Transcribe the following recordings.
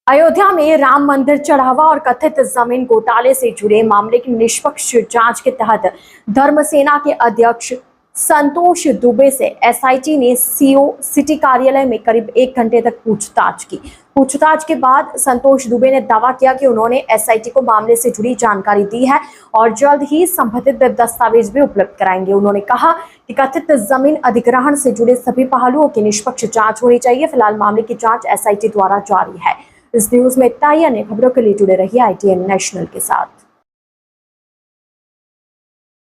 अयोध्या में राम मंदिर चढ़ावा और कथित जमीन घोटाले से जुड़े मामले की निष्पक्ष जांच के तहत धर्मसेना के अध्यक्ष संतोष दुबे से एसआईटी ने सीओ सिटी कार्यालय में करीब 1 घंटे तक पूछताछ की। पूछताछ के बाद संतोष दुबे ने दावा किया कि उन्होंने एसआईटी को मामले से जुड़ी जानकारी दी है और जल्द ही संबंधित दस्तावेज भी उपलब्ध कराएंगे। उन्होंने कहा कि कथित जमीन अधिग्रहण से जुड़े सभी पहलुओं की निष्पक्ष जांच होनी चाहिए। फिलहाल मामले की जांच एसआईटी द्वारा जारी है। इस न्यूज में इतना ही। अन्य खबरों के लिए जुड़े रहिए ITN नेशनल के साथ।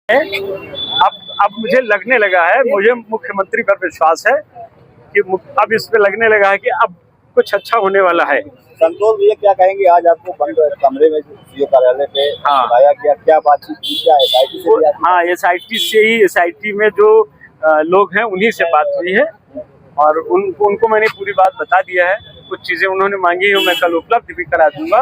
अब मुझे लगने लगा है, मुझे मुख्यमंत्री पर विश्वास है कि अब इस पे लगने लगा है कि अब कुछ अच्छा होने वाला है। संतोष भैया क्या कहेंगे, आज आपको बंद कमरे में सीओ कार्यालय पे बुलाया गया, क्या बातचीत की, क्या एसआईटी से? हाँ, एसआईटी से ही, एसआईटी में जो लोग हैं उन्हीं से बात हुई है और उनको मैंने पूरी बात बता दिया है। कुछ चीजें उन्होंने मांगी है, मैं कल उपलब्ध भी करा दूंगा।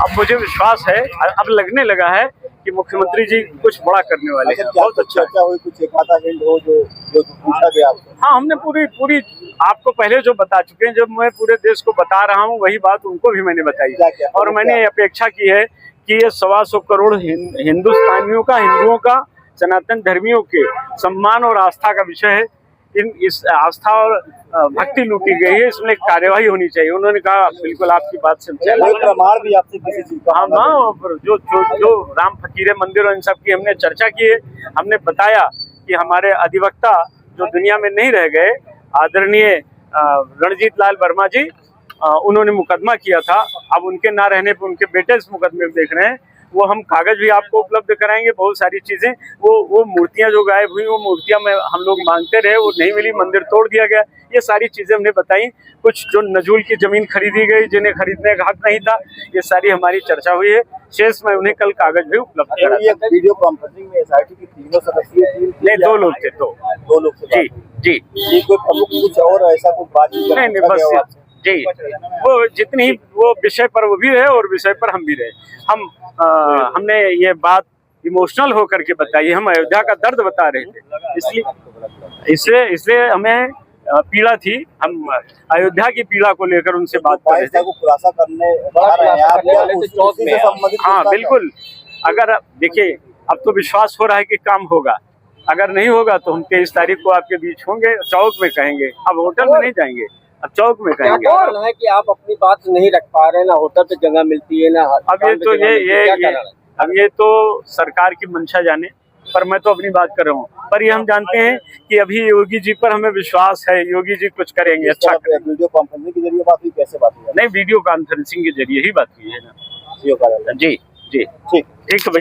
अब मुझे विश्वास है, अब लगने लगा है कि मुख्यमंत्री जी कुछ बड़ा करने वाले हैं। बहुत अच्छा हुई, कुछ एक आधा हिंट हो जो पूछा गया आपसे? हाँ, हमने पूरी आपको पहले जो बता चुके हैं, जब मैं पूरे देश को बता रहा हूँ वही बात उनको भी मैंने बताई। और मैंने अपेक्षा की है कि ये 125 करोड़ हिंदुस्तानियों का, हिंदुओं का, सनातन धर्मियों के सम्मान और आस्था का विषय है। इस आस्था और भक्ति लूटी गई है, इसमें कार्यवाही होनी चाहिए। उन्होंने कहा बिल्कुल आपकी बात से प्रमाण भी आपसे किसी चीज का? हाँ, जो राम फकीर मंदिर और इन सब की हमने चर्चा की है। हमने बताया कि हमारे अधिवक्ता जो दुनिया में नहीं रह गए, आदरणीय रणजीत लाल वर्मा जी, उन्होंने मुकदमा किया था। अब उनके ना रहने पर उनके बेटे इस मुकदमे को देख रहे हैं। वो हम कागज भी आपको उपलब्ध कराएंगे। बहुत सारी चीजें, वो मूर्तियां जो गायब हुई, वो मूर्तियां में हम लोग मांगते रहे, वो नहीं मिली, मंदिर तोड़ दिया गया, ये सारी चीजें हमने बताई। कुछ जो नजूल की जमीन खरीदी गई, जिन्हें खरीदने का हक नहीं था, ये सारी हमारी चर्चा हुई है। शेष में उन्हें कल कागज भी उपलब्ध करा। वीडियो कॉन्फ्रेंसिंग में एसआईटी की तीनों सदस्यीय टीम? नहीं, 2 लोग थे। दो लोग थे। जी। कोई प्रमुख कुछ और ऐसा कुछ बातचीत? नहीं, बस जी, वो जितनी वो विषय पर वो भी रहे और विषय पर हम भी रहे। हमने ये बात इमोशनल होकर के बताई। हम अयोध्या का दर्द बता रहे थे, इसलिए हमें पीड़ा थी। हम अयोध्या की पीड़ा को लेकर उनसे बात कर रहे थे। खुलासा करने हाँ, बिल्कुल। अगर देखिए, अब तो विश्वास हो रहा है कि काम होगा। अगर नहीं होगा तो हम 23 तारीख को आपके बीच होंगे, चौक में कहेंगे। अब होटल में नहीं जाएंगे, अब चौक में कहेंगे। क्या है कि आप अपनी बात नहीं रख पा रहे, ना होटल पे जगह मिलती है, ना अब ये तो सरकार की मंशा जाने, पर मैं तो अपनी बात कर रहा हूँ। पर ये हम जानते हैं कि अभी योगी जी पर हमें विश्वास है, योगी जी कुछ करेंगे, अच्छा करेंगे। वीडियो कॉन्फ्रेंसिंग के जरिए बात हुई, कैसे बात हुई? नहीं, वीडियो कॉन्फ्रेंसिंग के जरिए ही बात हुई है ना। जी ठीक है।